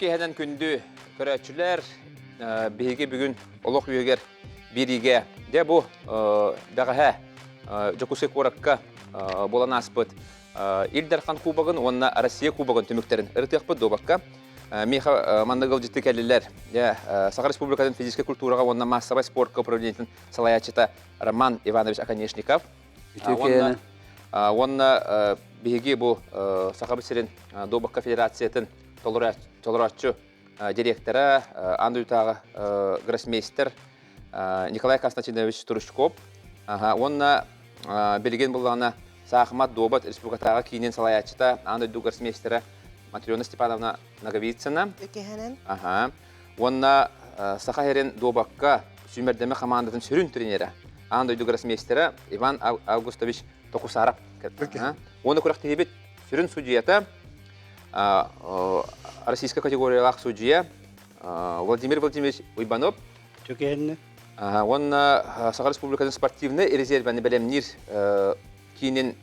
keheden kündü körәчүләр биһиге бүгүн олох үйегер бириге де бу дагыһа жокусы коракка болан аспыт Илдархан кубогын онна Россия кубогын төмөктерин ыртыакпыт добакка меха мандагыл житти келилер я Саха Республикадан физическая культурага онна массовый спортка управлениетін салаячыта Роман Иванович Аконечников онна биһиге бу Саха Бисерин добакка федерациятын толоратчу директора Андуйтағы гроссмейстер Николай Константинович Турушков. Онна белген болғана Сахмат Добат республикатағы кейінен салаячыта Андуйду гроссмейстері Матрена Степановна Наговицына. Онна Сахарин Добакка сүймердеме командатын сүрін тренері Андуйду гроссмейстері Иван Августович Токусаров. Оны күрәкті ебет сүрін судьята российская категория судья Владимир Владимирович Уйбанов. Он Саха Республиканың спортивный резервный белемнир кейінен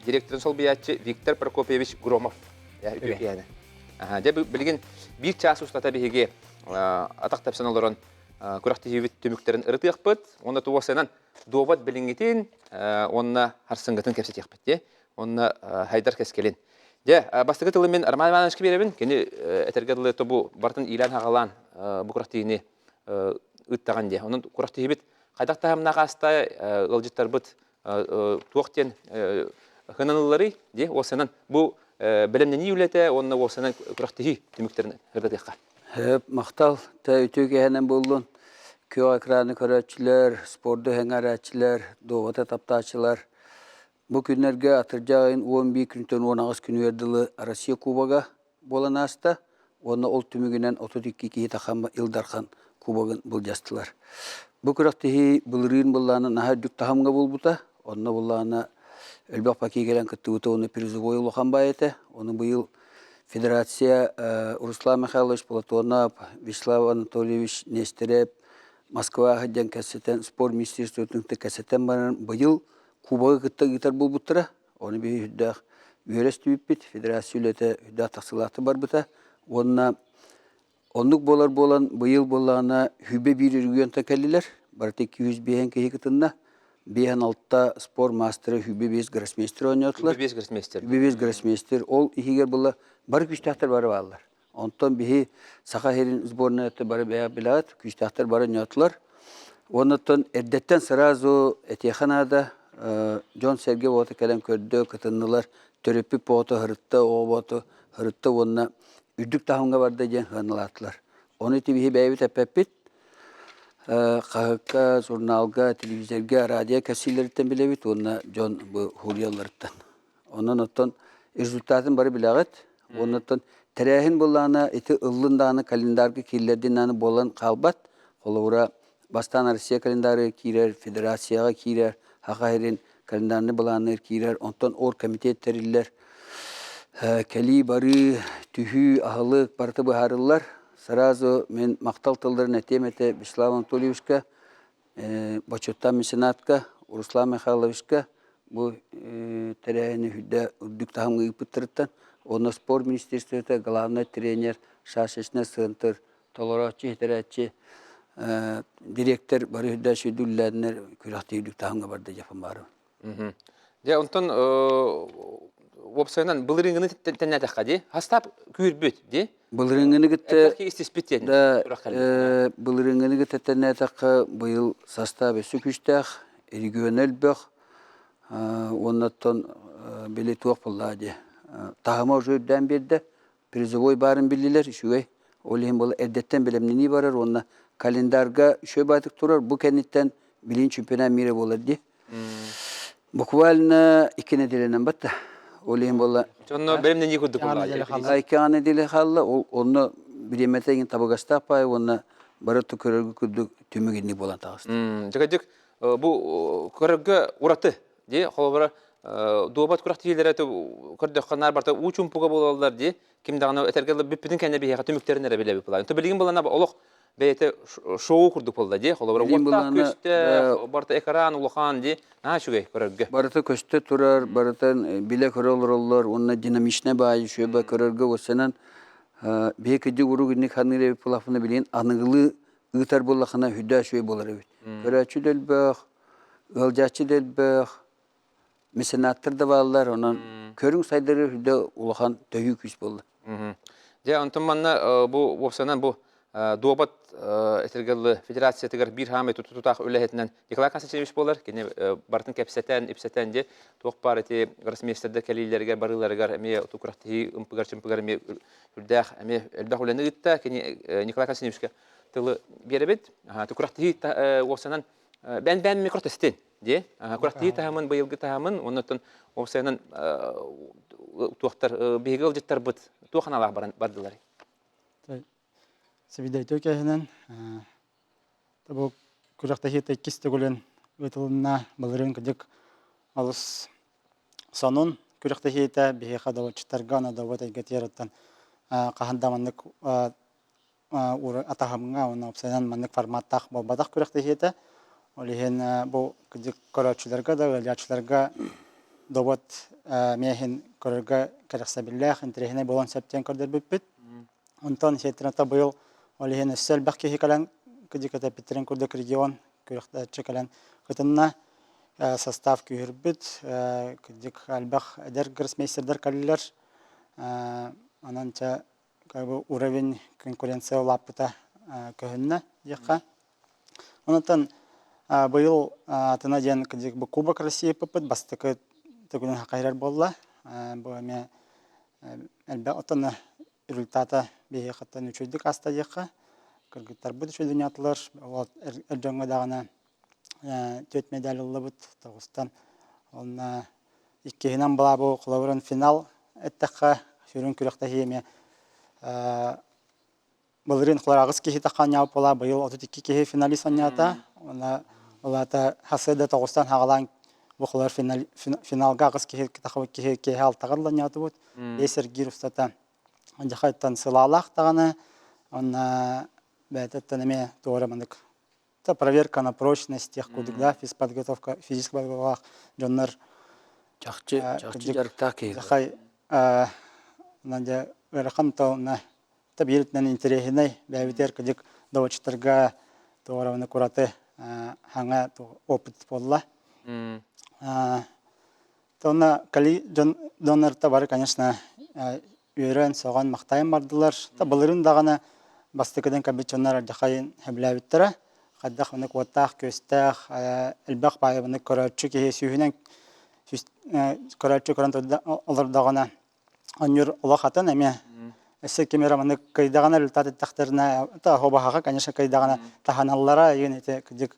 директорын сол биятчы Виктор Прокопьевич Громов. Білген бір час ұстата бігеге атақ тапсан оларын күрәкті ебет төміктерін ұрыты яқпыт. Онда туасынан добат білінгетін, онна харсыңғытын кәпсет яқпыт. Онна хайдар кәскелен. Бастығы тылы мен Арман Ивановичке беребін. Кені әтергеділі тобу бартын илан хағалан бұл күрақтығыны ұттаған де. Оның күрақтығы бет қайдақта хамна қастай ғылжыттар бұт туақтен ғынанылары де осынан бұл білімнен еулеті, онына осынан күрақтығы түміктерін ғырдадыққа. Мақтал, өтеуге әнен болуын. Көй экраны көрәтшілер, спорды әңәрәтшілер, доғыта тапташылар. Бұл күнерге атыржағын 11 күнтен 10 күн верділі Россия кубаға болан аста. Оны ол түмігінен 32 кейі тақамы Илдархан кубағын бұл жастылар. Бұл күрақтығы бұлырын бұлланы наға дүк тақамға бол бұта. Оны бұлланы әлбақ паки келен күтті бұта оны призовой ұлыған байеті. Оны бұйыл Федерация Руслан Михайлович Платонов, Вячеслав Анатольевич Нестерев, Москва ғаден кәсеттен, спорт министерствотың кәсеттен барын бұйыл Кубаға күтті гитар бұл бұттыра. Оны бей үддәқ үйерес түйіп бет. Федерация үлеті үддәқ тақсылаты бар бұта. Онлық болан бұйыл болағына хүбе бір үргүйен тәкәлілер. Барты 200 бейен кейі күтінна. Бейен алтта спор мастері хүбе бейс гроссмейстер ойнатылар. Хүбе бейс гроссмейстер. Ол ихигер бұла бар күштақтар бары балылар. Онтан бейі Саха Херин сборны өті бары бәя білағат. Күштақтар бары ойнатылар. Онытын әрдеттен сразу әтейханада Джон Сергей боты кәлем көрді, күтіннілер төрепі боты ғырытты, о боты ғырытты, онына үдік тағымға барды жен ғанылатылар. Оны тибихи бәйбі тәпәппет, қағыққа, журналға, телевизерге, радио кәсилеріттен білебет, онына Джон хурияларыттан. Онын оттан результатын бары білағыт, онын тәрәхін болағына, еті ұлындағына календарғы келерден болан қалбат, қолауыра бастан Россия календары кейрер, федерацияға кейрер, Хақайрын календарны бұланыр кейрер, онтан ор комитеттерілер, кәли бары, түхі, ағылық, барты бұхарылар. Сразу мен мақтал тылдарын әтеметі Вячеслав Анатольевичка, Бачоттан Месенатка, Руслан Михайловичка, бұл тәрәйіні хүдді үрдік тағымғы ұйпыттырыттан, оны спорт министерстветі, главный тренер, шашешіне сығынтыр, толоратчы, хетерәтчі, директор бары хүдді шүйділләдінер күрәқті үйдік тағымға барды жапын бары. Онтан опсайынан бұлырыңғыны тәнне тәққа де? Хастап күйірбет де? Бұлырыңғыны күтті... Әтәқі істеспеттен? Бұлырыңғыны күтті тәнне тәққа бұйыл састап өсі күштәқ, әрігуен әлбәқ, оннаттан білі туақ бұлла де. Тағыма жүйден берді, призовой барын білілер, үшугей. Олығын бұл әрдеттен білімнені барар, онна календарға шөй байтық тұрар, бұл кәнеттен білін чемпионат мире болар де. Буквально 2 неделенен батта. Олығын бұл... Сонны білімнені күрді бұлла? 2 неделе қалды, оны білеметеген табығастақ бай, оны бары көрергі күрді түмігені болан тағысын. Жекадек, бұл көрергі ұраты, де, қолы Doğubat kurakti yerlere kırdıqanlar barta uçun puga bolallar diye kimdağına etergeli bütün kendi bir hayatı mükterine bile yapılar. Tabii bilgin bulana oluq beyte şovu kurduk bolda diye. Xola orta köşte barta ekran uluqan diye. Ha şu gey körerge. Barta köşte turar, barta bile körolurlar, onun dinamikine bağlı şöyle körerge o senin бе кеде уру гинник ханыры пулафына билен аныгылы ытар боллахана хүдә шөй болар бит. Көрәчү дел бах, ылжачы дел бах. Месенаттыр да балалар, онан көрүң сайдары хүдә улахан төйү күс болду. Же антон манна бу вовсанан бу дуобат этергеллы федерация тигер бир хам тутутак үлехетнен Николай Константинович болар. Кене бартын кепсетен, ипсетен же ток бар эти гроссмейстердер келилерге барыларга эме тукрахти ымпыгар чымпыгар эме үрдах эме элбах улене гитта кене Николай Константиновичке тылы беребет. Тукрахти вовсанан бен микротестен же курахти тахамын быйылгы тахамын оннотон вовсанан туактар бегел жеттер бут туханалар бардылар. Сәбидәй төкәһенән табу күрәктәге тәккис түгелен үтүлнә булырын кидек алыс санун күрәктәге тә бие хадавы читаргана да вот әгәтәрәттән каһандаманлык ур атаһамга уны опсайдан манлык форматтах булбадак күрәктәге тә олиһен бу кидек карачларга да вәлиачларга довод мехин көргә кәрәсәбилләх интереһенә булган сәптән көрдер бит. Онтан хетрата быел олиһен сел бәхки хикалан кидиката Петрен күрдек регион күрәктә чекалан кытынна состав күрбит кидик албах дер гроссмейстердер каллер ананча кабы уровень конкуренция лапта көһөннә якка. Онтан быел атына дигән кидик бу Кубок России попыт бастыкы төгүнен хакайрар болла. Бу эме әлбә атына результата бие хаттан үчүдүк астадыякка кыргыттар бу үчү дөньялар вот элҗаңга дагына 4 медаль алып Тагыстан онна иккенен бала бу кылабырын финал эттәккә шүрен күрәктә хеме булырын кыларагыз ки хитакан яп була быел 32 ке финалист анята она олата хасыда Тагыстан хагалан бу кылар финалга кыз ки хитакы ки алтыгылдан ятып бут Эсер Гирустата Анжахайттан сылалах таганы, он бәтеттен эме туарамандык. Та проверка на прочность тех кудыгда, физподготовка, физическая подготовка, джоннар. Чакчы жарыкта ки. Захай нанде верхамто на табилетнен интересный, бәвитер кадик доводчыларга туараманы кураты ханга опыт болла. Тона кали донор табары, конечно, үйрен соған мақтайын бардылар. Та бұлырын дағана бастықыдың кабитчонлар жақайын әбіләбіттірі. Қаддақ мұны қуаттақ, көстақ, әлбәқ байы бұны көрәтші кеге сүйінен көрәтші көрінті олар дағана оныр ұлақ атын әме. Әсі кемері мұны қайдағана результаты тақтарына, та хобахаға, конечно, қайдағана таханаллара еген еті күдік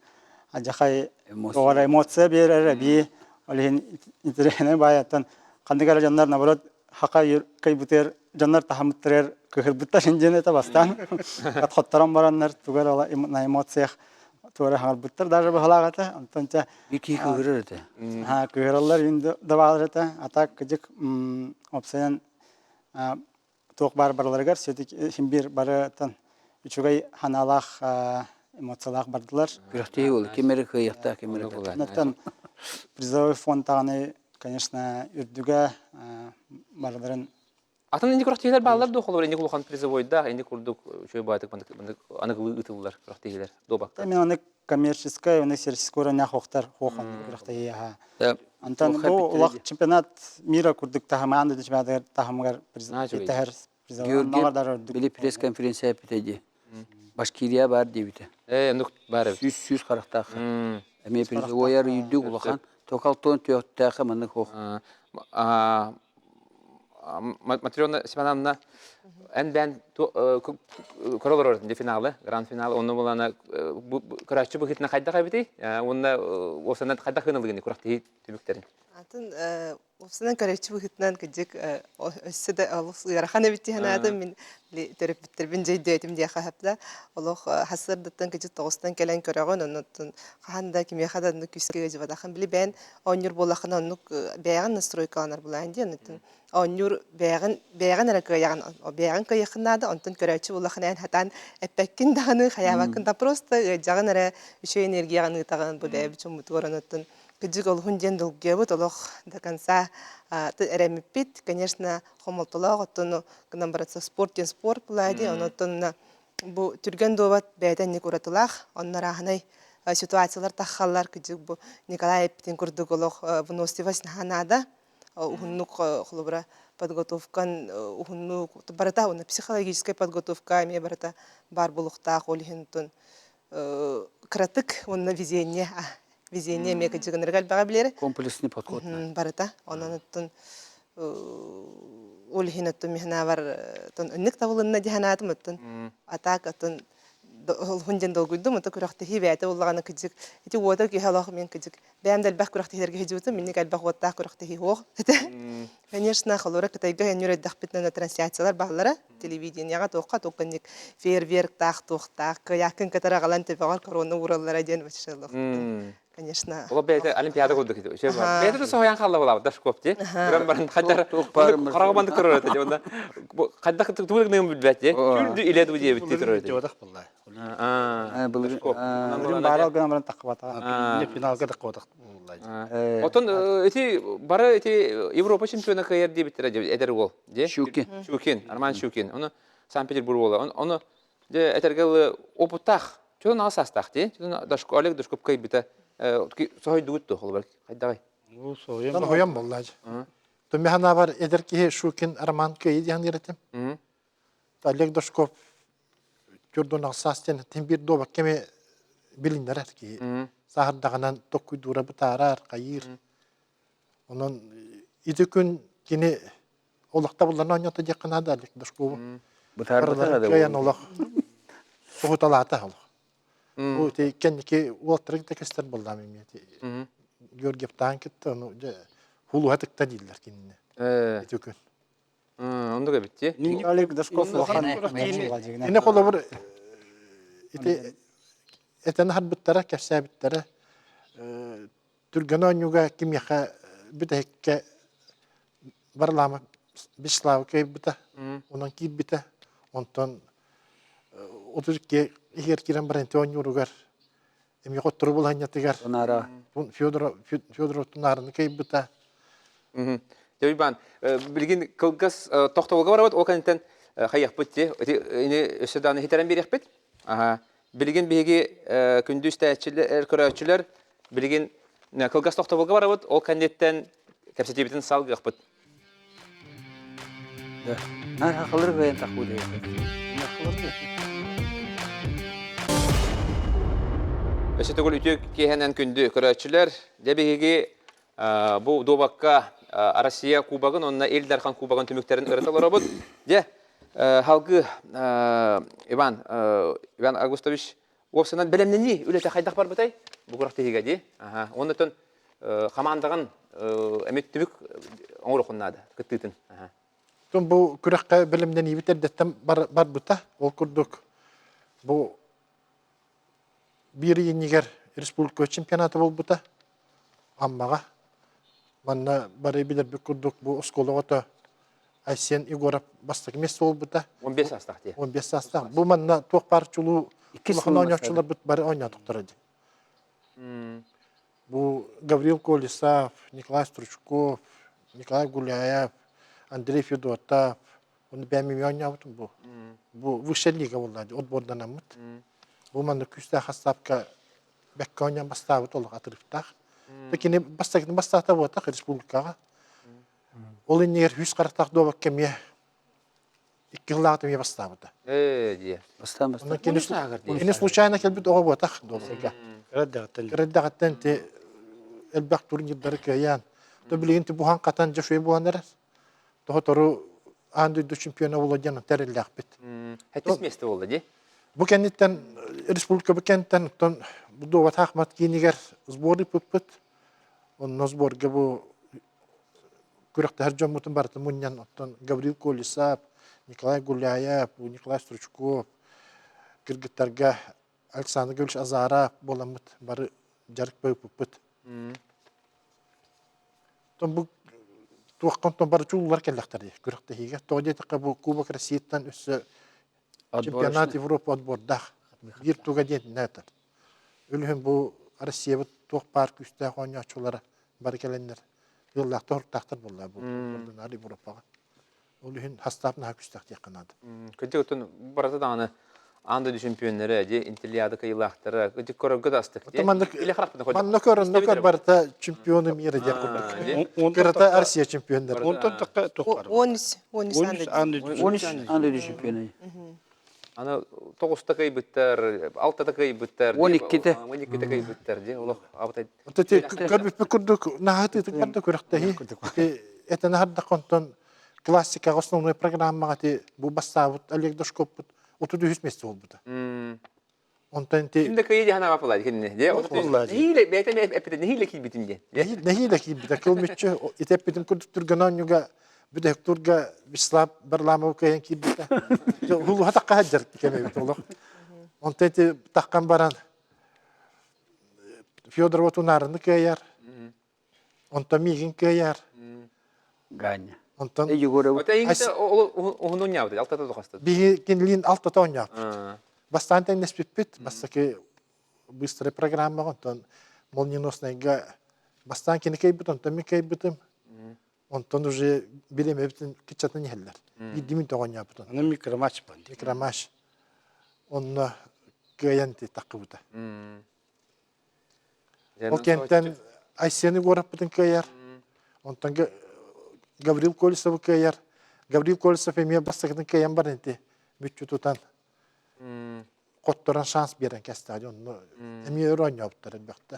жақай оғара эмоция берер, бей олеген интерегіне байаттан қандығары жанлар наоборот хака кай бутер жаннар тахамыттырер кыхырбыттар инжене табастан атхоттаран бараннар тугар ала на эмоциях тугар ханбыттар даже бахалагата антонча Ики кыгырырды. кыгыраллар инде давалрата атак кыжык опсен ток барларгар сөтик химбир баратан үчүгай ханалах эмоциялах бардылар. Күрәктә ул кемер кыякта кемер. Натан призовой фонд таганы конечно, үрдүгә бардырын. Атын инде курактыйлар балалар да холор, инде кулхан призовойда, инде курдук чөй байтык аныгылы ытыллар курактыйлар добакта. Мен аны коммерческая, аны сервискора нахохтар хохан курактыя. Антан бу улак чемпионат мира курдук тахаманды чемпионат тахамгар призовойдар призовойдар. Били пресс-конференция битеди. Башкирия бар дибите. Нук бар. 100 карактак. Эме призовойар үйдүк улахан Токалтон тёттәхә моны хох. Матрёна Семеновна әнбән короллар инде финалы, гранд финалы, оны булана көрәчү бу хитне кайда кайбыты? Оны осыннан кайда хыналыгын куракты төбүктерин. Атын осыннан көрәчү бу хитнан кидек өссөдө алыс ярахана битти ханадым мен терапевттер бин жейдетим дия хапта. Олох хасырдыттан кидек Тогустан келен көрөгөн оннотун каханда кимия хадан күскеге жибадахан били бен онюр болахына онук бяган настройкалар булан ди онтун онюр бяган аракы яган бяган кайхнада онтун көрәчү болахына хатан эппеккин даны хаябакында просто жаган ара үшө энергияны таган бу бәбичү мутуранатын кыджик олхун ден долгебут олох до конца эремиппит, конечно, хомолтолог оттону гынан баратса спорт ден спорт булайди, оноттон бу түрген добат бәйтен уратылах, оннараханай ситуациялар тахаллар кыджик бу Николай Эппитин курдук олох выносливость наханада, ухуннук холобра подготовкан ухуннук барата уна психологическая подготовка ме барата бар булуктах олхинтон кратык онна везение ме кыджигыныргал бага билери Комплексный подход. барата оннан олхинаттон мехна бар тон өннүк табылынна диханатым оттон атак оттон хунжен долгуйду мото күрәхте хибәте уллаганы кыжык ити вода ки халах мен кыжык бәмдәл бах күрәхте херге хижуты минне калбах вотта күрәхте хиох конечно халора кытайга янюр дахпитнә трансляциялар баһлара телевидениега токка-токканник фейерверк тах тохтак якын катара галан тепагар корона ураллара ден машаллах конечно Ол бәйте олимпиада кылдык иде. Ше бар. Бәйте соян халла була, дашкоп ти. Грам барын хаҗар. Карагыбанды көрөр әтә җонда. Бу кадда тулыгын билбәт ти. Күлдү иләдү диye битти торыр. Жодах булла. Бирин барал гына баран такыбата. Финалга да кодах булла. Отон эти бары эти Европа чемпионы кайер диye биттер әдер гол. Ди. Щукин, Арман Щукин. Оны Санкт-Петербург була. Оны де әтергә опытах. Чон асастах ти. Дашко Олег Дашкоп кай бита. Сой дуутtu холбар. Кайдагай. Бу соям хоям булла. То механа бар эдер ки Щукин Арман кай дигән йөрәтем. Олег Дашков Jordan Assassin tembir doba keme bilinler ki sahardağından tokku dura bitarar kayır. Onun idükün yine olakta bulan oynatı yakına da Oleg Dashkov. Bıtar Kayan olak. Soğutalata olak. Bu te kendiki Walter'ı da kester bulan mimiyeti. Georgiev tankette onu hulu hatıkta değiller kendine. İdükün. Onda ga bitti. Олег Дашков вохан Yine kolabor eten harbittara kefsabittara Türgen oynuga kim yaka bitekke barlama bislav kay bita onun ki bita ondan oturke her kiran barente oynurugar emi qotru bulan yatigar Onara. Fyodorov tunarını kay bita Жойбан, билген кылгас тоқтауга барабат, ол канеттен хайяқ бітте. Эти өсөданы хитерен берек бит. Билген беге күндүз тәчилер, көрәчилер, билген кылгас тоқтауга барабат, ол канеттен кәпсетебитин салгык бит. Нар хакылыр бәйен тақуды. Өсөтөгөл үтөк кехенен күндү көрәчилер, дебеге бу добакка Россия кубагын, онна Элдархан кубагын түмүктерин ырыталары бут. Де, халгы Иван Августович Овсанан белемнени үлете хайдақ бар бұтай? Бұл құрақты хеге де. Онытын қамандығын әмет түмік оңыр оқыннады, күттігін. Bu kürekte bilimden iyi biterdetten bar buta. Ol kurduk. Bu bir yeniger Respublika çempionatı bol buta. Ammaga. Manna bari bilir bir kurduk bu oskoloğata Aysen Igorov bastık mes bol buta. 15 astaq diye. 15 astaq. Bu manna toq parçulu kulağına oynaşçılar bari oynadık taradı. Bu Gavril Kolisov, Nikolay Sturchkov, Nikolay Gulyayev, Andrei Fedotov, onu ben milyon yaptım bu. Bu Vışel Liga vallahi odbordan amıt. Bu manna küste hastapka bekkonya bastavut olaq atrıftaq. Peki ne bastata bu ta respublikaga. Olun yer 100 qartaq dobak kemiye. 2 yıllarda mı bastavut. Diye. Bastan. Yine случайно kelbit oğa bu ta dobaka. Reddaqatan te elbaq turnirleri kayan. Tabii ki bu hanqatan jaşoy bu anlar. Tohtoru andı çempiyona olacağını terellaq bit. Hetis meste oldu di. Bu kentten Respublika bu kentten bu dovat Ahmet Kiniger zbori pıpıt. Onun zborga bu kürekte her cumhuriyetun barıtı munyan ottan Gavril Kolisov, Nikolay Gulyayev, Nikolay Sturchkov, Kırgıtlarga Alexander Gülüş Azarov bolamıt barı jarık pıpıt. Bu tuğakkan barı çullar kellekter diye kürekte hige. Toğdiyet bu Kubak Rasiyet'ten üssü Чемпионат Европа отборда. Bir tuğa diye neler. Ölüm bu Rusya туох парк үстә хонячулары бар келеннер. Yıllarda hortaktır bunlar bu. Bunlar Avrupa'ga. Oluhin hastapna küstak yakınады. Kötü ötün barata da anı andı çempionları, de intelliyada kıyılahtırı, kötü korogı da astık. Manna körün barata çempiyonu mire diye. Kırata Arsiya çempiyonları. Ondan takka tokar. 13 Andı düşünpiyonu. Ana 9'ta kayıbıtlar, 6'ta kayıbıtlar. 12'te. 12'te kayıbıtlar diye. Allah abtay. Öteti kabip kurduk nahatı tıkbarda kuraktahi. Eten hadda konton klassika основной программага ти bu bastavut Oleg Doshkoput otudu hüsmesi oldu da. Ondan ti Şimdi kayıcı hana yapılaydı kendine. De hile beytem epide hile ki bitin diye. nehi de ki bir de kılmışçı itep bitim kurduk turganan yuga bir de turga bislap barlama kayan ki bir de. Hulu hatta kahcer keme bit olur. Ondan ti takkan baran Fyodor Votunarını kayar. Ondan migin kayar. Ganya. Ondan Yugore O da İngilizce onun yaptı. Altta da dokastı. bir kinlin altta ton yap. Bastante неспипит, бастаки быстрая программа, онтон молниеносныйга бастан кинекей бут, онтон микей бутым. Онтон уже билемебитин кичатын хеллер. Бидимин тогон япытын. Аны микромач банди. Микромаш. Онна гыянти такыбыта. Ол кенттен Айсени горап бутын кыяр. Онтон Гаврил Колесов кыяр. Гаврил Колесов эме бастакытын кыян бар энти. Бүтчү тутан. Котторан шанс берен стадион. Эми өрөн яптыр элбекте.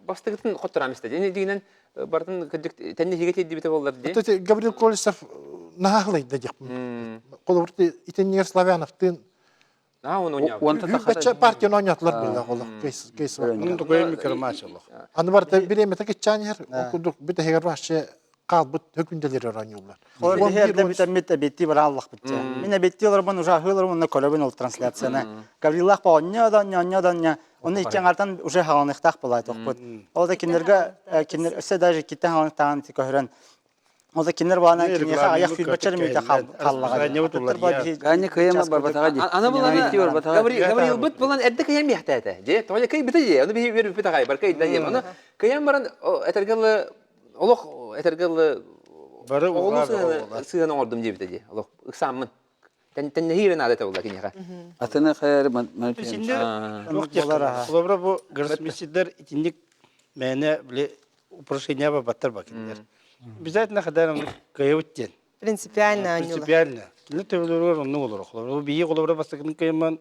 Бастыгытын коттурам истеди. Эне дигинен бардын тенне хигете дибите болдар ди. Вот Гаврил Колесов нахлый да деп. Колорти итенер Славяновтын. Onun yaptı. Бача партия ойнатылар била голок. Кейс. Аны токой микромач аллах. Аны бар да биреме такичанер. Окудук бите хегер башчы калбыт хөкүнделер ойнуулар. Хор херде битамет бетти бар Аллах битте. Мине бетти оларбан уже хылырмын колобын ол трансляцияны. Гаврилах па оння. Оны икән артан уже ханыктак була токпут. Ол да кинерге кинер өсе даже китте ханыктан тикөрен. Ол да кинер бана кинеха аяк фирбачар мите халлага. Ganya kıyama barbataga ди. Ana bulan Gabriel bit bulan edde kıyam yahtata. De toya kay bitaye. Onu bir verip bita kay barkay dayem. Onu kıyam baran etergal Allah etergal Barı oğlu sığın ordum diye bitaye. Allah ıksamın. Ten nehiren adete oldu kinyeha. Atına kayar manıtın. Şimdi çok yakın. Kolabra bu gırsmışlar ikinlik mene bile uproşenya babatır bakınlar. Bizat ne kadar kayıvıttın. Принципиально анюла. Принципиально. Ne tevlürler onu olur. Kolabra bir kolabra basakın kayman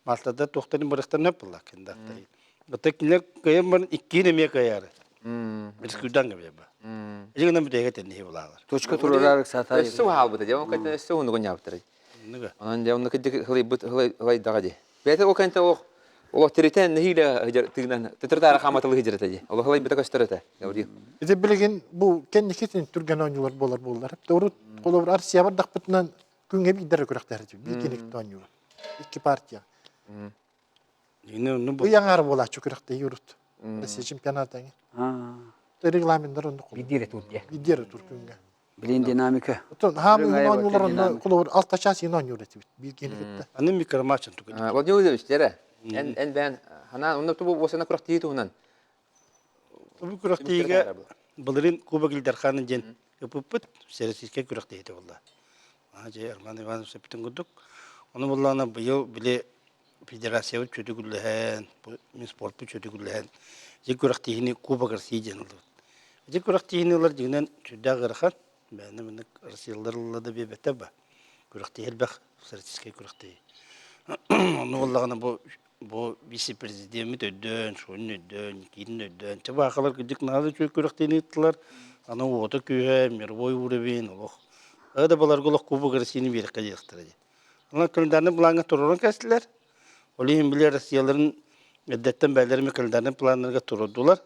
Maltada tohtanın bıraktan ne pula kendi aktayı. Ötekiler kayman iki nemeye kayar. Bisküden gibi yapar. Ecekten bir dege tenni bulalar. Toçka turarak satay. Su hal bitaye. O kadar su onu yaptı. Nega. Onun da onu kedi hılay dağıdı. Bete o kente o teriten hile tignan tetrada rahmatlı hicret edi. Allah hılay bita kaçtırdı. Gabriel. Bize bilgin bu kendi kitin türgen oyuncular bolar. Hep doğru kolor Arsiya var dakpıtından günge bir idare kuraktar. Bir kenik oynuyor. İki partiya. Yine Bu yanar bola çukurakta yurut. Mesela çempiyonattan. Ha. Reglamentler onu koyuyor. Bir diğer Türkünge. Bilin dinamika. Ham oyuncular onu kolor alt aşağısı oynuyor. Bir kenik etti. annem mikramaçın tukun. Vad gör du istället? En ben han onu bu sene kurakti tunan. Bu kuraktiga bılırın kubakil derkanın jen yapıpıt serisiske kurakti valla. Aje Erman Ivanov septin guduk. Onu vallana bu yıl bile federasyon çötü güllehen, bu sport bu çötü güllehen. Je kuraktihini kubakar sijen oldu. Je kuraktihini olar jinen çöda garkan. Benim ne Rusya'larla da bir betaba. Kurakti elbek serisiske kurakti. Onu vallana bu vice prezidenti dön, şunu dön, ikinci dön. Çaba akalar gıcık nazı çöy kuraktiğini ittiler. Ana oda köye, mirvoy uğrabin, Allah. Ada balar golok kubu garasini bir kaya yaktıracak. Onlar kıldarını bulana turulan kestiler. Olayım bile Rusya'ların meddetten beylerimi kıldarını planlarına turuldular.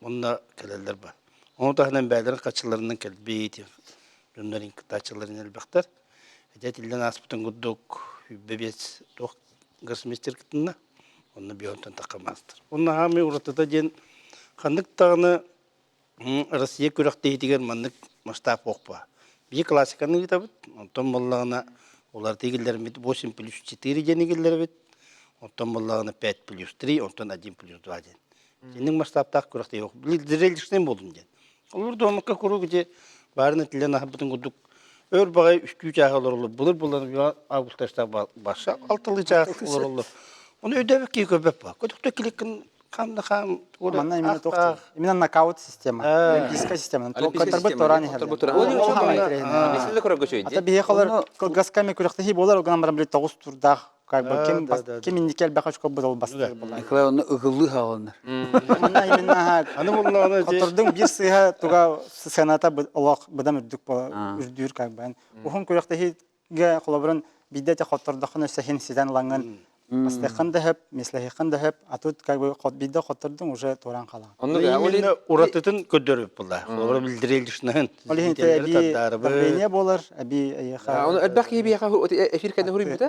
Onunla kaleler var. Onu da hemen beylerin kaçılarından kelbiyeti. Dönlerin kaçılarından elbekler. Edet ilden asbıtın gudduk, bebes, doğ. Garsmeister kitna onu bir ondan takamazdır. Onun hami uğratıda jen kandık tağını Rusya kurakti digen mandık mastap okpa. Bir klasikanı kitabı ondan bollağına olar digiller mit 8+4 jenigiller bit. Ondan bollağına 5+3 ondan 1+2 jen. Сенің масштабтақ күрәхте yok. Зрелищный болдun ден. Олар домакка куру где барны тилен ахбытын гудук. Өр багай үскү чагылар олар. Булар августта баша 6 чагылар олар. Оны өдөбөк ки көбөп ба. Көтөктө киликин хамда хам. Манна именно тоқты. Именно нокаут система. Олимпийская система. Которбы торани хәбе. Бесінде көріп көшейді. Ата бие халар газками күрәхтәһи болар, уган барам бит 9 турда. Как бы кем индикел бахачко был бастыр була. Николай оны ыгылы халанар. Манна именно Аны булланы Котордың бир сыйга туга сената Аллах бадам үрдүк үрдүр как бы. Ухун күрәхтәһиге халабрын бидәте хатырдахны сәхин сидан ланган. Мастахан да хәп, мислаһихан да хәп, атут как бы бидә хатырдың уже туран кала. Оны уратытын көдөрүп булла. Олар билдирелдишнән. Олин тәби давление болар, аби яха. Оны әлбәки бияха эфир кәдә хурим бит.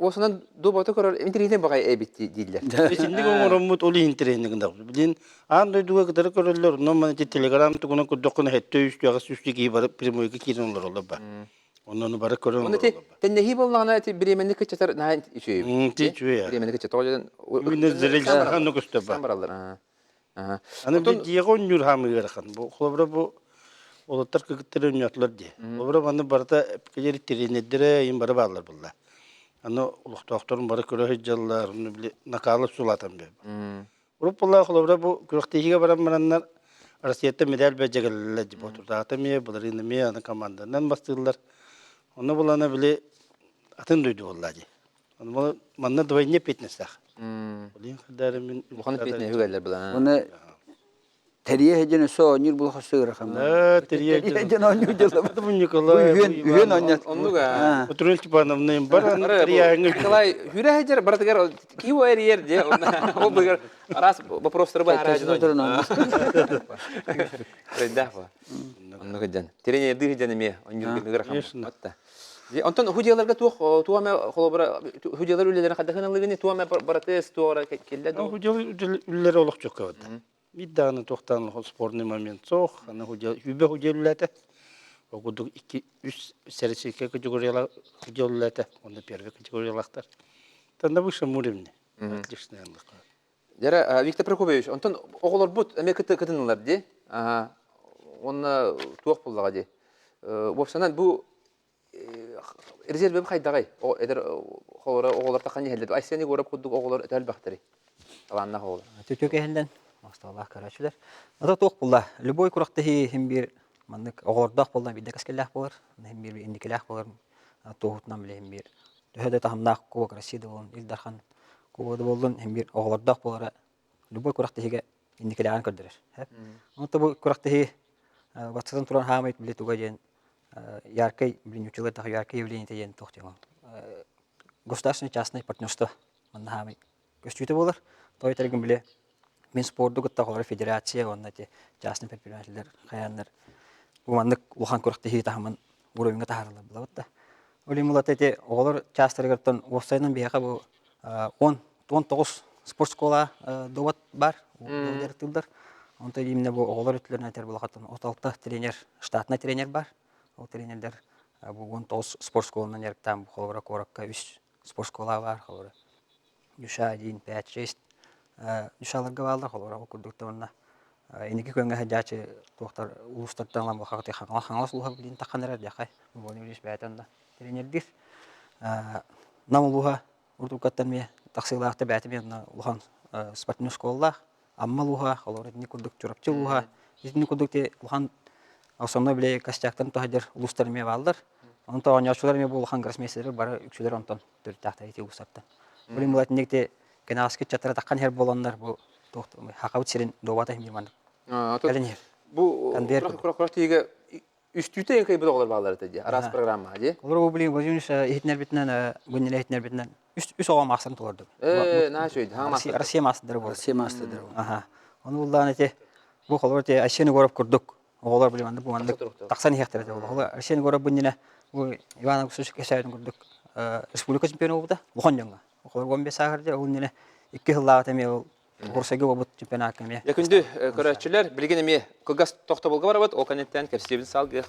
Осынан добаты көрөр интернеттен багай эбит диләр. Синдик оңоромут оли интернетинде. Билин андай дуга кадәр көрөллөр. Номан телеграм тугуна көдөккөн хәтте үстүгә сүстүги барып прямойга кирен олар олар ба. Онны бары көрөн. Оны теннеһи булганы биременне кечтер наһин ичүй. Тичүе. Биременне кечтер тоҗан. Мине зрелища ну көстө ба. Баралар. Аны бит ягон юр хамыгыр хан. Бу хлобра бу олоттар кыгыттыр өнөтлөр ди. Хлобра аны барда кежер теренедире ин бары барлар булла. Аны улуктоктор бары көрө хыжаллар, уну биле накалып сулатам бе. Урупла хлобра бу күрөктегиге барамманнар Россиятта медаль бәҗәгәлләр дип отурда. Атамия булар инде ме аны командадан бастылар. Оны буланы биле атын дойду буллады. Оны манна двойне петнесах. Булин хәдәре мин Буханы петне хөгәлләр белән. Оны Терие хеджен со онир бул хасыгыр хам. Терие хеджен онир дела. Bu Nikolay. Üyen oynat. Оннуга. Oturun Степановнын бар Терияңы. Николай хүрәҗер бардыгар ки вайр ер де. Ол бигәр раз вопростар бар. Рәдәфа. Оннуга җан. Терение дигән ме онир гәр хам. Атта. Антон хуҗаларга туама холобра хуҗалар үлеләрен хәдәхәнлыгын туама баратес туара келләде. Хуҗал үлләре олық жоқ кавда. Бидданы тоқтан спорный момент соқ, аны хүбе хуҗалләте. Огудук 2-3 сәрсеккә категориялар хуҗалләте, онда первый категориялактар. Танда выше уровня. Отличный аңлык. Жара Виктор Прокопьевич, Антон оголор бут эмекете кытынлар ди. Онна туак булдыга ди. Бопсанан бу резервем хайдагай. О эдер оголор такан хелде. Айсени көрөп кудук оголор этел бактыры. Аланна хол. Төтөкө хелден Масталлах карачылар. Ата тоқ булла. Любой курактахи химбир мандык оғордақ болдан бидек аскеллах болар. Химбир индикелах болар. Тоғутнан биле химбир. Төһөдө тахымнақ куба красиды болон. Илдархан кубады болдун химбир оғордақ болара. Любой курактахиге индикелаган көрдөрөр. Онта бу курактахи батсадан туран хамайт биле туга ден яркай билин училар тахы яркай явление ден тоқтыган. Государственное частное партнерство манда хамайт. Көстүтө болар. Той терген биле Мен спорту гыттагылар федерация оннати частный предпринимательдер хаяннар. Бу мандык улхан көрөктө тахман уровеньга тахарлар булат. Олимулатете оголор частыргыртан осайнан бияга бу 19 спорт школа доват бар. Олар тылдар. Онта именно бу оголор өтлөрүнө айтар булгатын 36 тренер, штатный тренер бар. Ол тренерлер бу 19 спорт школанан ярктан холора коракка 3 спорт школа бар холора. Юша 1 5 6 Нишаларга балдар холора окурдуктарына. Энеки көнгө хаҗачы тоқтар улустардан ла хакыты хаңлас улга билин такандар жакай. Болы бириш бәйтәндә. Тренердир. Намулуга урдукаттан ме таксылакта бәйтәмен улхан спортный школалар. Аммалуга холора ни курдук чурапчылуга. Ни курдукте улхан основной биле кастяктан тахдыр улустар ме балдар. Онта оңячылар ме булхан гросмейстерлер бары үкчүлөр онтон төр тахта ити улустарда. Булин булат негте Кенаске чатара таккан хер болоннар бу тохто хакабыт сирин добата химирман. Бу курактыга үстүтө энкей булгалар балдар теди. Арас программа ди. Олар бу билин бозюниш эхтнер битнен гүннеле эхтнер битнен үс ого максан толорду. На шойд. Россия мастер бу. Россия мастер. Аха. Аны булдан эте бу холор те ашени көрөп көрдүк. Оголар билен бу мандык таксан хектар те олар ашени көрөп бүннене бу Иван Кусуш кешайдын көрдүк. Республика чемпионы болду. Бухан жаңга. Оголор 15 сагырда улнене 2 жылда теме курсага болбут чемпионат кеме. Якынды көрәчүләр билген эме кылгас токто булга барабыт, ол канеттен кепсебин салгык.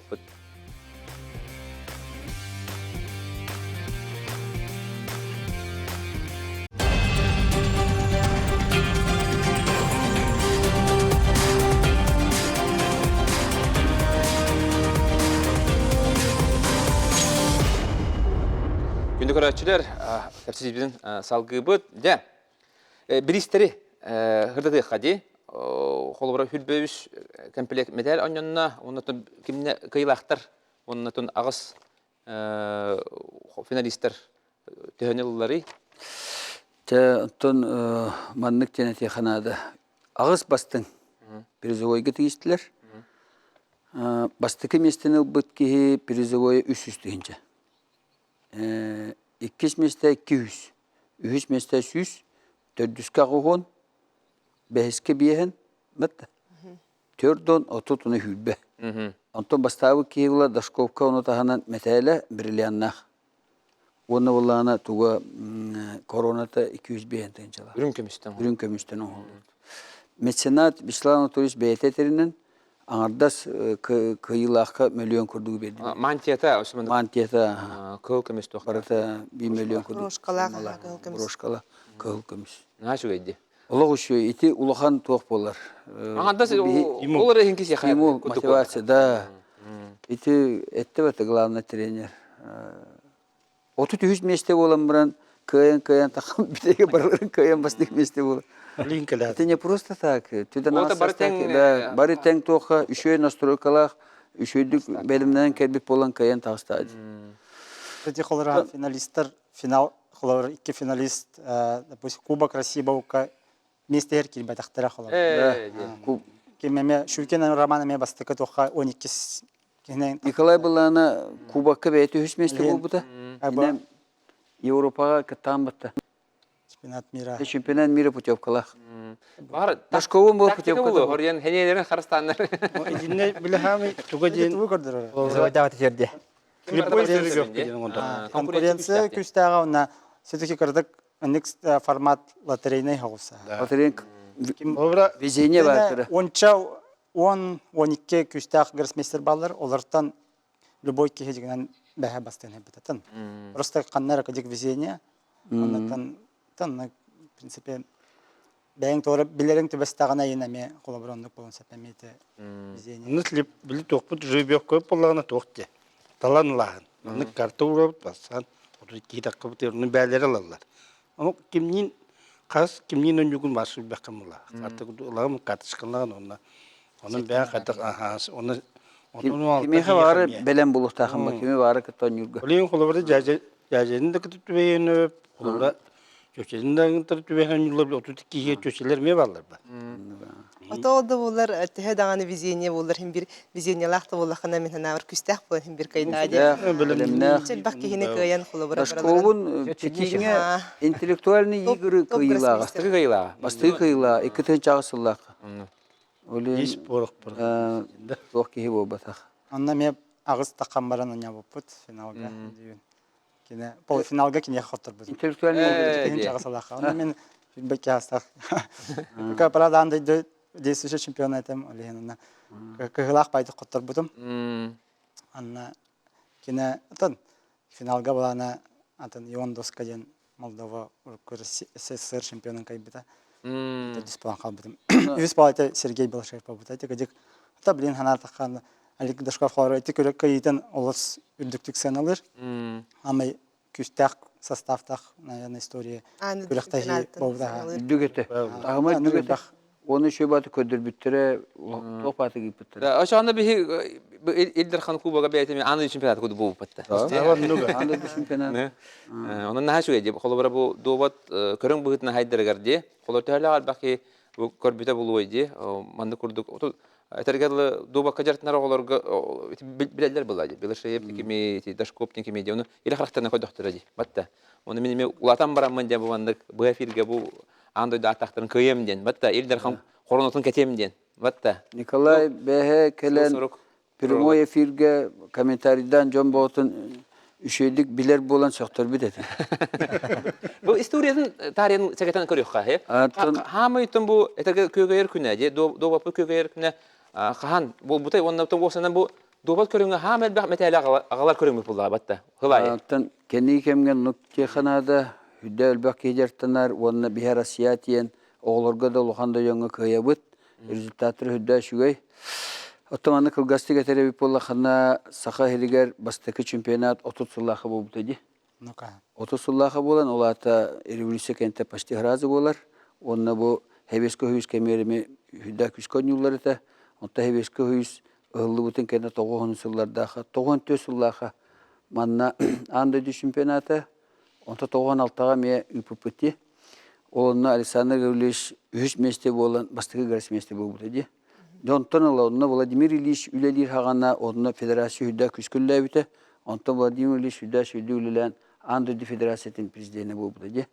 Күнді көрәтшілер, кәпсізбіздің салғы бұд. Білістері ғырдады қади. Қолыбыра хүлбөйіш комплект медаль онынна, онытын кіміне қиылақтар, онытын ағыз финалистер төхенелілері. Онтон маннык тенете ханада ағыз бастың призовойға тегістілер. Бастықы местені бұд кейі призовойы 300 дейінше. 2 месте 200, 3 месте 100, 400 қоғын, 5-ке бейхен, мәтті. 4-дон 30-ны хүлбе. Онтон бастағы кейі бұла Дашковка оны тағанан мәтәлі бриллианнақ. Оны бұлағына туға короната 200 бейхен тайыншала. Үрін көмістен оғыл. Меценат Беслан Анатольевич бәйетерінен аңардас кыйылаққа миллион күрдігі берді. Мантията, Осман. Мантията. Кыл көміс тоқта. Барата 1 миллион күрдігі. Брошкала Брошкала көміс. Нашу өйді. Олық үші, еті улахан тоқ болар. Аңардас олар ехінкес яқай. Стимул, мотивация, да. Еті әтті бәті главный тренер. 30 месте болам бұран, каян тақам бітеге барларын каян бастық месте болар. Это не просто так. Бары тең тоқа, үшөй настройкалақ, үшөйдік бәлімнен кәрбет болан каян тағыстады. Эти холора финалисттер, финал холора 2 финалист, допустим, Кубок России баука месте еркел бәтақтыра холора. Кемеме шүркен романами бастықы тоқа 12 Николай Балана Кубакка бәйті 3 месте бол бұта. Европаға кіттан бұтты. Чемпионат мира. Чемпионат мира путевкалах. Ташковым бұл путевкалы. Ориян хенелерін қарыстанлар. Идинне билахами туга ден. Заводяваты жерде. Конкуренция күстәға онна все-таки кырдык next формат лотерейный хауса. Лотерейн везение бар. Онча 10-12 күстәқ гроссмейстер балар, олардан любой кеге дегенен бәһә бастан бетатын. Просто каннар кадик везение. Оннан в принципе бәйң торы билерин төбәстәгенә енәме колаборанлык булган сәпәмете везение. Нуслип били токпут жөбөк көп болгана токте. Таланлаган. Аны карта урап басан. Оты китакка бутерны бәләре алалар. Аны кимнин кас кимнин өнүгүн басып бакамыла. Карта улагым катышканлаган онна. Onun ben katık ahas onu Kimi var belen buluk takım bak kimi var kıtan yurga. Olin kolları cacenin de kıtıp tübeğini kolları köşenin de kıtıp tübeğini yurlar 32 köşeler mi varlar ba. Ото да булар тәһә даганы везение булар һәм бер везение лахта булахына мен һәнә бер күстәк булар һәм бер кайда. Белемнәк. Чел бак киһине кыян хулы бара. Ташковын текиңе интеллектуальный игры кыйла. Бастығы қиыла. Бастығы кыйла. Икетен чагысыллак. Олин спорық бір. Тоқ кихи бол батақ. Онна ме агыс таққан баран оня боппут финалга. Кине полуфиналга кине хаттыр бу. Интеллектуальный игры чагысыллак. Онна мен фидбек ястак. Ка парадан да действующий чемпион этим олин. Кыгылак байды хаттыр бутум. Анна кине тон финалга балана атын Иондоска ден Молдова СССР чемпионын кайбыта. Диспан қалбыдым. Үз балайты Сергей Белошев бабыта. Тегедек, та блин хана таққан Алик Дашков қалары айты көрек кайытын олыс үрдіктік сен алыр. Амай күстәқ составтақ, наверное, история көректәхи бабыта. Дүгеті. Ағымай дүгеті. Оны шөбаты көдір бүттірі, тоқпаты киіп бүттірі. Ошағында бір Илдерхан Кубаға бәйтіме аны чемпионат көді болып бітті. Анда бір чемпионат. Оның наға шөйе деп, қолы бұл дуабат көрің бұғытына хайдырыгарде, қолы тәлі албақи көрбіті бұл ойде, манды көрдік. Әтергерлі дуабат қажартынар оғыларға біләлер болады. Белошев, Дашков, некеме де, оны елі қарақтарына қойдықтыры де. Батта. Оны менеме ұлатан барамын де бұғандық, бұл эфирге бұл андойда аттақтарын көйемден. Батта, Илдерхан қоронатын кетемден. Батта. Николай бәхе кәлен прямой эфирге комментарийдан жон болатын үшейлік білер болан соқтар бідеді. Бұл историяның тарихын сәкетен көріқ қағы. Хамы үттін бұл көйгейер күні, добапы көйгейер күні қаған. Бұл бұтай, онын болсынан бұл добат көріңі хамы әлбәқ мәтәлі ағалар көріңі бұлға, батта. Ғылайы. Кені кемген нүкте қанады, хүдді әлбәқ кейдертінар, онына бихар асиятиен, оғылырға да ұлғанда жоңы көйебіт, результатыр хүдді шүгей. Оттоманы кылгасты кетеребіп болақына сақа хелігер бастықы чемпионат 30 сыллақы болбыт еді. Ну-ка. Отосуллаха болан, олата революция кенте почти разы болар. Онна бу хевеске хүйіс кемеріме хүдда күскөн юлларыта. Онта хевеске хүйіс ыллы бутын кенте 9 сыллардаха, 9 сыллаха манна андойду чемпионата. Онта 96-га ме үпүппүтти. Онна Александр Гаврилович үш месте болан, бастығы гарас месте болбута ди. Донтон онна Владимир Ильич үлелир хагана, онна федерация хүдда күскөлләбите. Онта Владимир Ильич хүдда сүлді үлелән андойду федерациятын президенті болбута ди.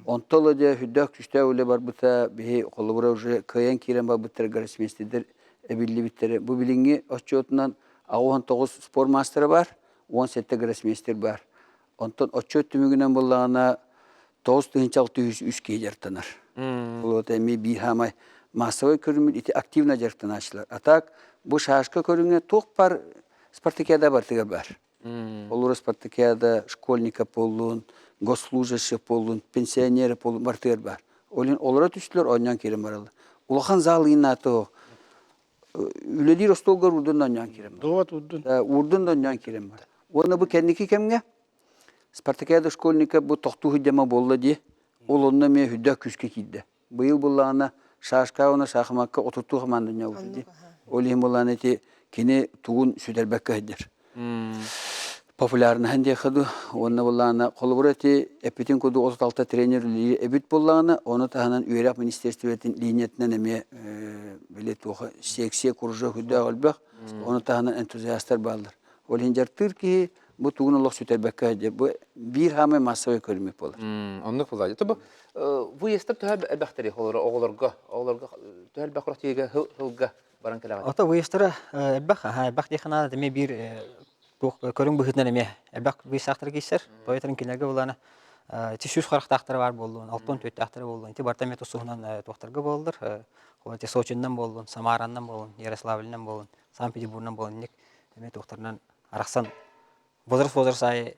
Онтолы де хүддак күштә үле бар бута бе колыбыра уже каян кирен бар буттар гарсместедер эбилли биттер. Бу билинги отчетунан 19 спор мастері бар, 17 гарсместер бар. Онтон отчет түмүгүнөн буллагана 9603 кежертанар. Бул эми би хамай массовый көрүмүн ити активна жертаначлар. Атак бу шашка көрүнгө ток бар спартакиада бар тиге бар. Олар спартакиада школьника болун, госслужащий болун, пенсионер болун бартыр бар. Олар түштүлөр оньян керем баралар. Улахан залы инаты үлелир остолгар урдун оньян керем бар. Доват удун. Урдун оньян керем бар. Оны бу кендики кемге? Спартакиада школьника бу токту худяма болла ди. Ол онна ме хүдда күскө кийди. Быйыл буллана шашка она шахмакка отуту хамандыня улди. Олим буллана ти кини тугун сүдербекке хедер. Популярны ханде хаду, онна буллана колбурати эпитин коду 36 тренер эбит буллана, оны таханан Үйрак министерствотин линиятынан эме билет оха секция куржа хүдда албак, оны таханан энтузиасттар балдар. Ол хинжар Түркия бу тугун Аллах сүтербекке хедер. Бу бир хамы массовый көрмөк болар. Оннук булады. Тобу бу естеп төһәл бәхтәри огларга төһәл бәхрәтигә хылга баран калага. Ата выестыра бах дихана деме бир көрүң быхытнан эме бах высактыр кисер. Тойтырын кинерге булана тишүс характактары бар болду. 64 тактары болду. Департамент усугунан токтарга болдур. Олар Сочиндан болду, Самарандан болду, Ярославльдан болду, Санкт-Петербургдан болду. Эме токтарынан араксан возраст ай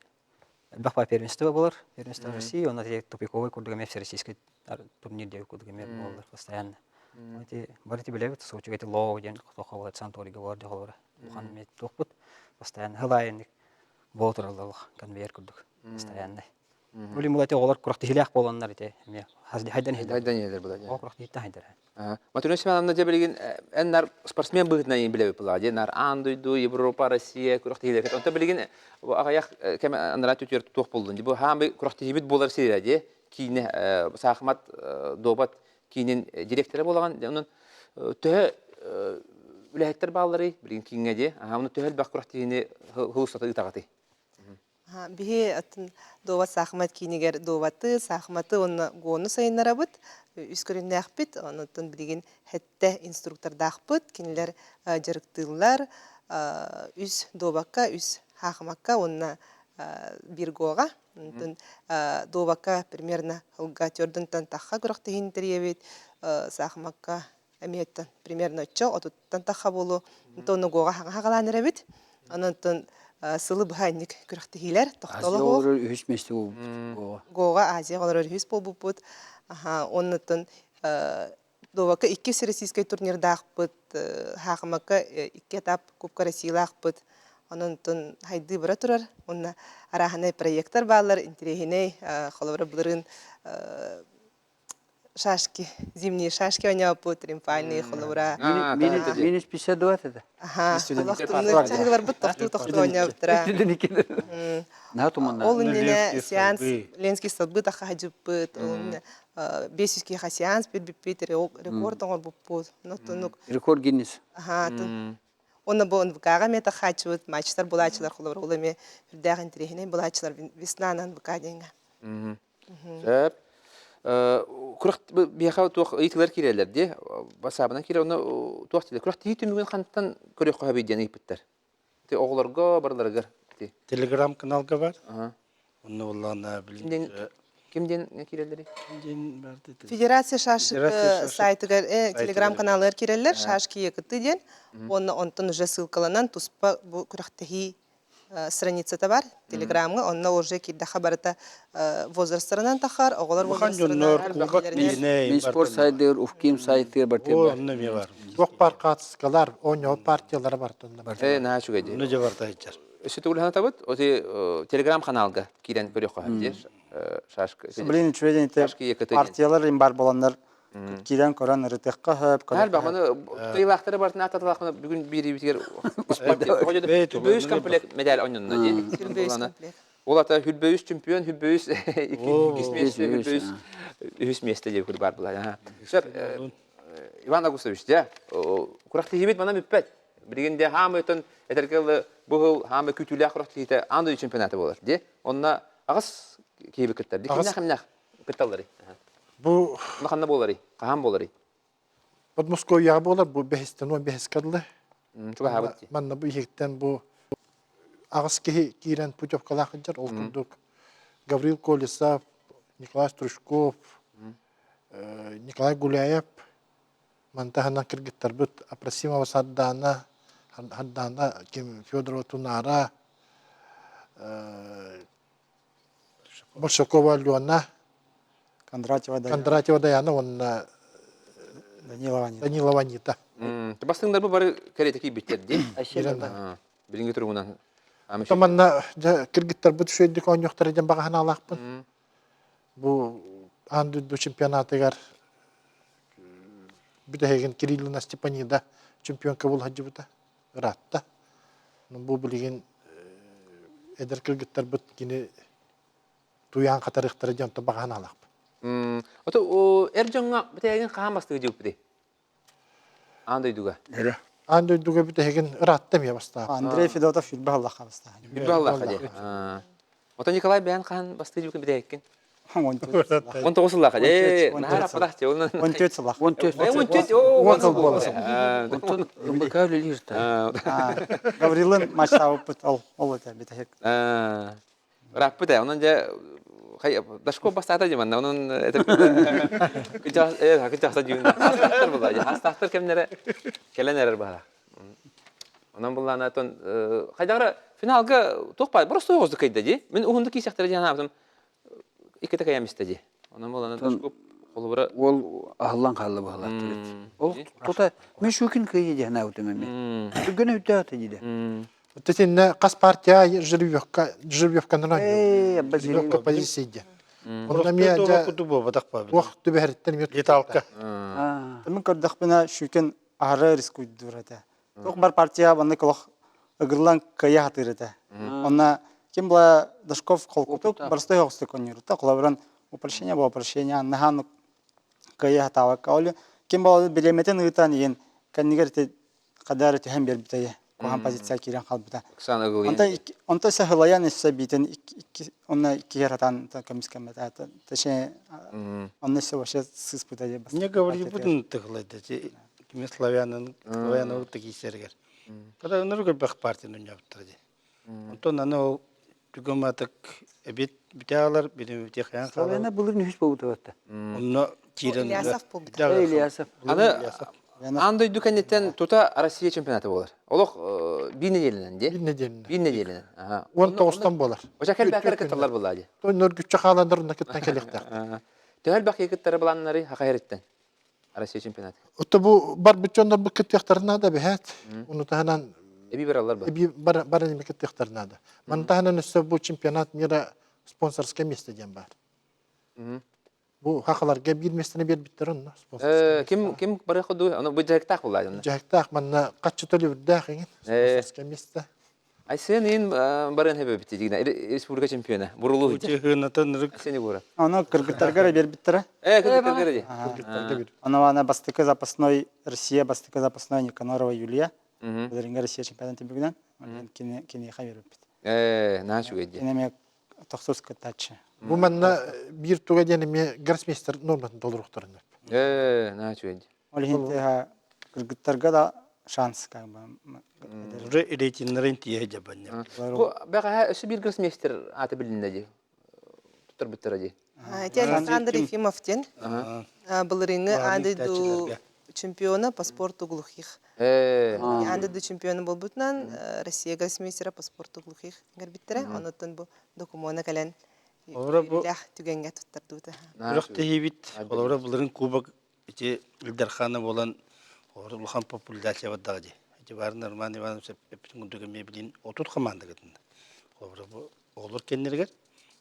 бах по первенству болар. Первенство России, он эти тупиковый курдугаме всероссийский турнирде курдугаме болдур постоянно. Эти барыты билебит, Сочига эти лоуден, тоховат Санторига болду холора. Бухан мет тохпут постоянно хылайник болтуралдык конвейер курдук постоянно. Ули мулати олар куракты хилях болганнар эти эме хайдан Хайдан булады. О куракты хайдан. Матуна сменамна жебелеген эннар спортсмен быгытна билебит булады. Нар андойду Европа, Россия куракты хилек. Онта билеген агаяк кем анрат түтөр тох болду. Бу хамы куракты хибит болар сиреде. Кийне сахмат добат кийнен директоры болган. Онун тө үләһеттер баллары билген кийнеде. Аны төһәл бак курактыны хылыстаты итагаты. Бихе атын дова сахмат кинигер доваты сахматы онна гону сайынарабыт үскөрүнне ахпит онутун билген хетте инструктор дахпыт кинилер жарыктылар үз довакка үз хахмакка онна бир гога онтун довакка примерно хылгатёрдун тахха куракты хинтеребит сахмакка эметтен примерно чо отуттан тахха болу онтон гога хагаланырабит онутун сылы бахайник күрәхте хиләр тохталы Азия олар үш месте болбут. Гога Азия олар хүс болбут. Оннан довака 2 всероссийский турнирда ахпыт, хакымака 2 этап Кубка России ахпыт. Оннан хайды бара турар. Онна араханы проекттар балар, интерехине холовра буларын шашки, зимние шашки ойнапыт, триумфальные холовра. Минус 52 это. Аллахтын чагылар бут тохту ойнапыра. Ол индене сеанс Ленский садбы таха хаджыппыт. Бесиский сеанс бит рекорд оңор буппут. Рекорд Гиннес. Онна бу НВКга мета хачут, матчтар булачылар холовра. Ол эме үрдәгән трехине булачылар веснанан БК-денге. Сөп. Куракт бияха тух итлер кирелер ди. Басабынан кире оны тух тиле. Куракт hitүмүгүн ханттан көрөк кабыйден иптер. Те огларга барларга. Телеграм каналга бар. Оны уллана билин. Кимден кирелери? Федерация шашык сайтыга телеграм каналлар кирелер, шашки якыты ден. Оны онтон уже ссылкаланан туспа бу курактахи страницата бар, телеграмга, онна уже кирде хабарата возрастарынан тахар, оголар возрастарынан. Мен спорт сайдыр, уфким сайдыр бар. Онна ме бар. Жоқ бар қатысқалар, ойнау партиялары бар. На чугайди. Оны же бар тайчар. Өсі түгіл хана табыт, оти телеграм каналга кирен көрек қойып дер. Блин, чуеден Шашки екіті. партиялар им бар боландар кирен көрөн ырытыкка хөп. Әлбә, мұны тыйлақтары бартын ататылақны бүгін бері бітер. Хүлбөйіс комплект медаль ойнынна де. Хүлбөйіс комплект. Ол ата хүлбөйіс чемпион, хүлбөйіс хүлбөйіс месті деп күл бар бұлай. Иван Августович, құрақты ебет мана мүппәт. Біргенде хамы өтін әтіркелі бұғыл хамы күтілі құрақты ете андой чемпионаты болар. Онына ағыз кейбі күттер. Кімнақ күтталары? Бу Нақанна болары, қаған болары. Бу Москва болар, бу бехистен он бехискадлы. Чуға хабыт. Манна бу ехтен бу агыс кирен путевкалар жар ол күндүк. Гаврил Колесов, Николай Стручков, Николай Гуляев, мантахана киргиттер бут Апрасимова Саддана, Хаддана Ким Федорова Тунара, Большакова Леона, Кондратьева Даяна, он Данила Ванита. Бастыңдар бұл бары кәреті кей біттер, де? Білінгі тұрғынан. Таманна киргиттер бут шөйдік ойнықтар еден бағахан алақпын. Бұл андыды чемпионатыгар бүтәген Кириллина Степанида чемпионка бұл хаджы бұта. Ратта. Бұл білген әдір киргиттер бұт кені туян қатарықтары жанты бағахан алақпын. Ото әр жоңға бүтәген қаған бастығы жеуіп біде? Андайдуға? Андайдуға бүтәген раттым я бастағы. Андрей Федотов Юльба Аллаха бастағы. Юльба Аллаха де. Ото Николай бәйін қаған бастығы жеуіп бүтәген? 19 сыллаға. Нағар ападақ. 14 сыллақ. 14 Гаврилын матчта опыт ол өте бітәген. Раппы да, онын же Дашко бастата жеманна, onun жақса жүйін. Астақтар бұлда, астақтар кемнері келен әрір баға. Онан бұлланы атын, қайдағыра финалға тоқпайды, бұрыс тоғызды қайды де. Мен ұғынды кейсектері жана аптым, икеті қаяместі де. Онан бұлланы Дашко қолы бұры... Ол ағылан қалы бағалар тұрет. Ол тота, мен шөкін қайы де ғана өтім әме. Түгіні өтті аты дейді. Тесенне қас партия жеребьевканы район. Жеребьевка позицияде. Онда мен уақытты бәріттен мен Деталка. Мен көрдіқ бina шөкен ары рискуйды дұрады. Тоқ бар партия баны қолық ұғырлан қайы хатырыды. Онна кем бұла Дашков қолқытық барыстой оғысты конерді. Қолабыран упрощение бұл упрощение. Аннахан қайы хатауы қаулы. Кем бұла білеметін ұғытан ең кәнігер қадар өтіген бер бітайы. Кохан позиция кирен қалбыда. Онта сахылаян есе битен, онна iki ярatan комискамета. Теше, онна се вообще сыз бұда. Не говори, будем тығылайды. Кеме славянын ұлты кейсергер. Когда нұргір бәқ партияны ұнявыттырды. Онтон аны ол түгіматық әбет біте алар, беден өте қиян қалар. Славяна бұлырын үш болуды өтті. Онна кирен... Ильясов болбыды. Ильясов. Андай дүкәнеттен тута Россия чемпионаты болар. Олық bir неделінен де? Bir неделінен. 19-тан болар. Оша кәл бәкір кітталар болады. Нөр күтчі қаландарына кіттен келектер. Төгәл бәк екіттері боланлары хақайреттен. Россия чемпионаты. Отто бұл бар бүтчондар бұл кіттектеріне да бәхет. Оны тағынан... Эби бір алар бар. Бар әнеме кіттектеріне да. Маны тағынан өсі бұл чемпионат мира спонсорская место ден бар. Бұл хақыларға бір местіне бер біттер оны. Кем бары құды? Оны бұл жайықтақ болады? Жайықтақ, мана қатшы төлі бірдәқ еңін. Спонсорская место. Ай, сен ең барын хәбі бітті дегіне, республика чемпионы, бұрылу Өте ғынатын рүк. Сені бұры. Оны кыргыттарға бер біттірі? Кыргыттарға де. Оны бастықы запасной Россия, бастықы запасной Никанорова Юлия. Бұдырынға Россия чемпионаты бүгінен. Кені қай беріп бітті. Нашу өйді. Кенеме 90 кітатшы. Бұл манна бір туға денеме гроссмейстер норматын толырықтарында. Нашу өйді. Ол хинте кыргыттарға да шанс, как бы. Уже рейтинлерін тие жабанне. Бәға өсі бір гроссмейстер аты білінді де. Тұтыр біттір де. Александр Ефимовтен. Бұл реңі андыду чемпиона по спорту глухих. Андыду чемпионы бол бұтынан Россия гроссмейстера по спорту глухих. Гарбиттері, онытын бұл докумона кәлен түгенге тұттарды. Құрақты хейбит, олара бұларын кубак Илдарханы болан Улхан популярия ваддаға де. Жабарын Арман Иванович эптин күндөгө билин отут команда кетин. Олар кеннергер.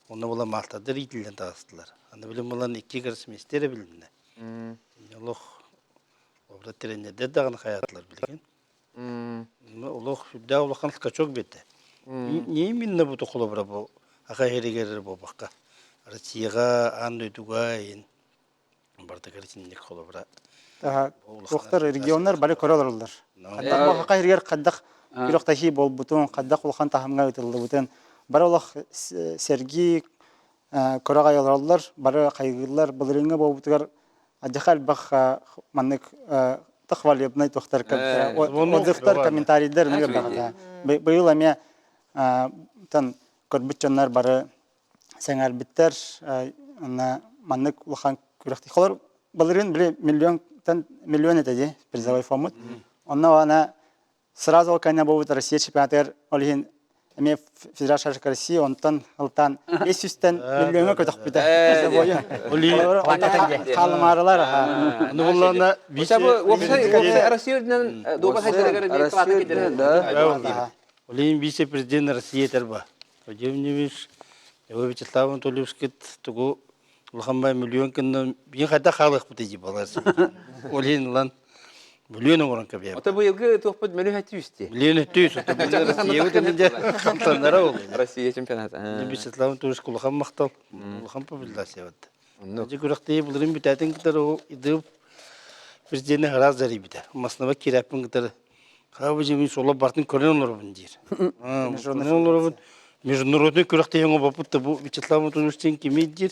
Онда була мактадыр итилден тагыстылар. Анда билим булан 2 гроссмейстер билинде. Олох обрат тренердер дагы хаятлар билген. Олох да улахан качок бетте. Не именно бу тохолобра бу ахайрегер бу бакка. Россияга андай тугайын барда керсинник холобра. Доктор регионнар бары көрөлөрлөр. Кадак бу хакайргер кадак күрөктәхи болбутун, кадак улхан тахамга үтелде бутен. Бары улах Сергей көрөгайларлар, бары кайгылар булырыңга болбутугар аҗахал бах маннык тахвалебный доктор кабтара. Отзывтар комментарийлер неге багата. Быйыл эме тан көрбүчөннөр бары сеңәр биттер, ана маннык улхан күрөктәхи холор булырын биле миллион этеди призовой фонд. Она сразу конечно будет Россия чемпионатер олин эме федерация России онтан алтан 500 миллионга көтөк бите. Халмарлар. Ну булларна Россиянын доба хайдыргар Олин вице-президент России терба. Подемневич Вячеслав Толевскит тугу Улхамбай миллион кеннен бин хата халык бите балар. Олин лан миллион оран кабия. Ата бу елге тохпут миллион 200. Миллион 200 Россия өтенде кантанара ул. Россия чемпионаты. Вячеслав Толевскит улхам мактал. Улхам победился вот. Нәҗи күрәктә булырын битәтен китәр ул иде президент харазари битә. Маснава кирәпен китәр. Хабы җимин соло бартын көрәнләр бендир. Международный күрәктә яңа бапытты бу Вячеслав Толевскит кимидир.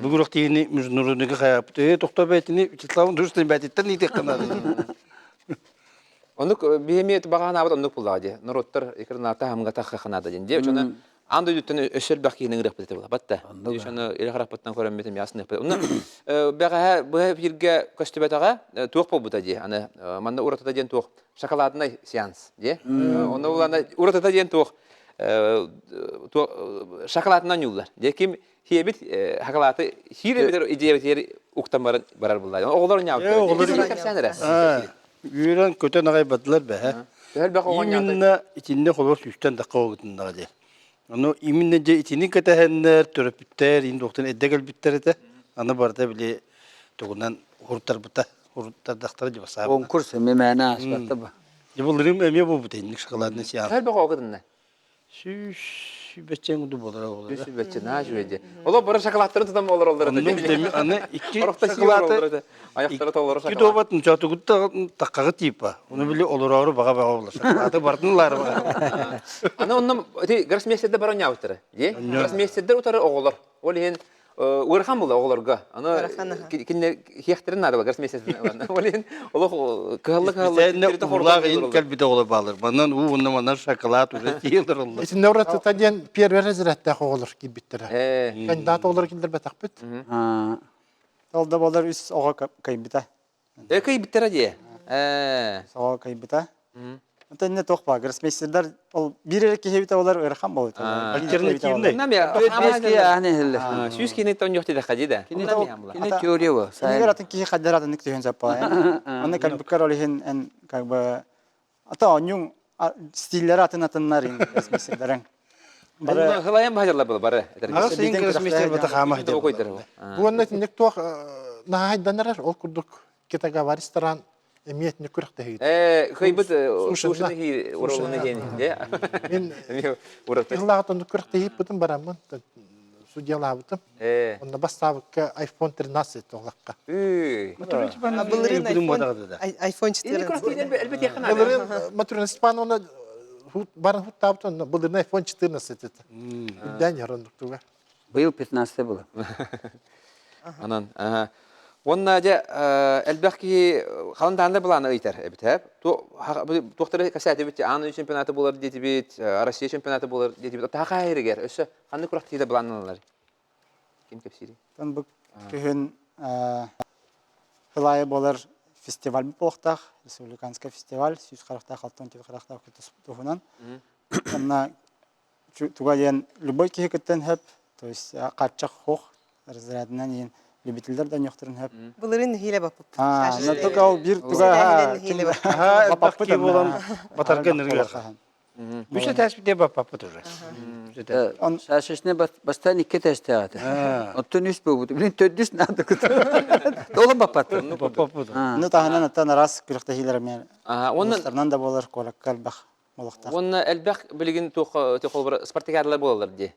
Бу күрәктәне международный хаяпты токтабайтыны Вячеслав Толевскит бәтеттән иде канады. Ондук бихемиет багана абат ондук булады. Народтар экранната хамга тахханада динде. Ошоны анда дүтүн өсөл бакыйның рәпәте була. Батта. Ошоны эле карапаттан көрәмбетем ясны. Онны бага бу бирге көстөбәтага тук булды. Аны манда уратата ден тук шоколадный сеанс, ди. Онда буланы уратата ден тук шоколаднан юллар. Деким хебит шоколады хире идея уктамбар барар булды. Оглар няу. Үйрен көтен ағай бадылар бә. Именно итинне холор сүстен даққа оғытындағы де. Оны именно же итинне кәтәхәннер, төрөпіттер, ин доқтын әддәгіл біттер еті. Аны барда біле тоғынан ғұрттар бұта, ғұрттар дақтары же басабы. Конкурс эме мәна аспатта ба. Ебылырым әме бұл бұтайынлық шықаладыны сиян. Әл баға оғытынна? Бәтчен күді болар оғылар. Бәтчен, жүреді. Ола бары шоколадтарын тұтам олар олар. Аны iki şokolade аяқтары толары шоколад. Кидобатын чату күтті таққағы типа. Оны біле олар баға олар. Шоколады бартынлар баға. Аны оннан гроссмейстерде бар оңа өттірі. Гроссмейстердер ұтары оғылар. Ол ең Уырхан булды оғыларға. Аны хияқтырын ады ба гроссмейстерден. Ол ең кығылы кәлбіде олар балыр. Банан оннан шоколад уже тиылдыр олар. Итин наврат таден первый разрядта оғылыр кибиттер. Кандидат олар килдер бәтақ бит. Олда болар үс оға кайбита. Кай биттер де. Оға кайбита. Это не тохпа, гроссмейстердар ол биререк кехебита олар өрхан болот. Альтернативный. Беске аны хелле. Сүйс кені тон жоқты да қадида. Кини теория ба. Нигер атын кихи қаддаратын ник түйен запа. Оны калбукар олихин эн как бы ата онюң стильдер атынатыннар ин гроссмейстердарың. Бары хылайын бажарлар бұл бары. Ағас ең гроссмейстер бата қамақ деп. Буонна тинек туақ нахайданарар ол күрдік кетага бар ресторан эмиет не күрәктә һит. Хыйбыт сушыны хи уралны ген, де. Мен урат. Иллагатан күрәктә һит бутын барамын. Судьялабытым. Онда бастабыкка iPhone 13 тоглакка. iPhone 14. Әлбәттә яқын. Булырын матурын Испан оны барын хуттабытын булырын iPhone 14 ите. Дән ярындыктыга. Быйыл 15 было. Анан, онна же әлбәтки халынданды буланы ыйтар бит. Тоқтары касаты бит, аны чемпионаты булар дети бит, Россия чемпионаты булар дети бит. Та хайрыгер, өсө ханны күрәктә буланнар. Ким кепсири? Тан бу күн хылай болар фестиваль бохтах, республиканский фестиваль, 140-та халтон 40-та тугунан. Анна тугаен любой кехеттен хеп, то есть качак хох разрядынан ин любительдер да нөхтөрүн хэп. Булырын хиле бапып. На только ол бир туга Ага, бакки болан батарга нырга. Бүсе тәспите баппа тоже. Шашышне бастан икке тәстәгәт. Оттон үс бу. Билин төдүс надо кыт. Толы баппаты. Ну таханан аттан раз күрәктә хилер мен. Оннан Оннан да болар колаккал бах молоктар. онна әлбәк билеген тохол спартакиадалар булалар ди.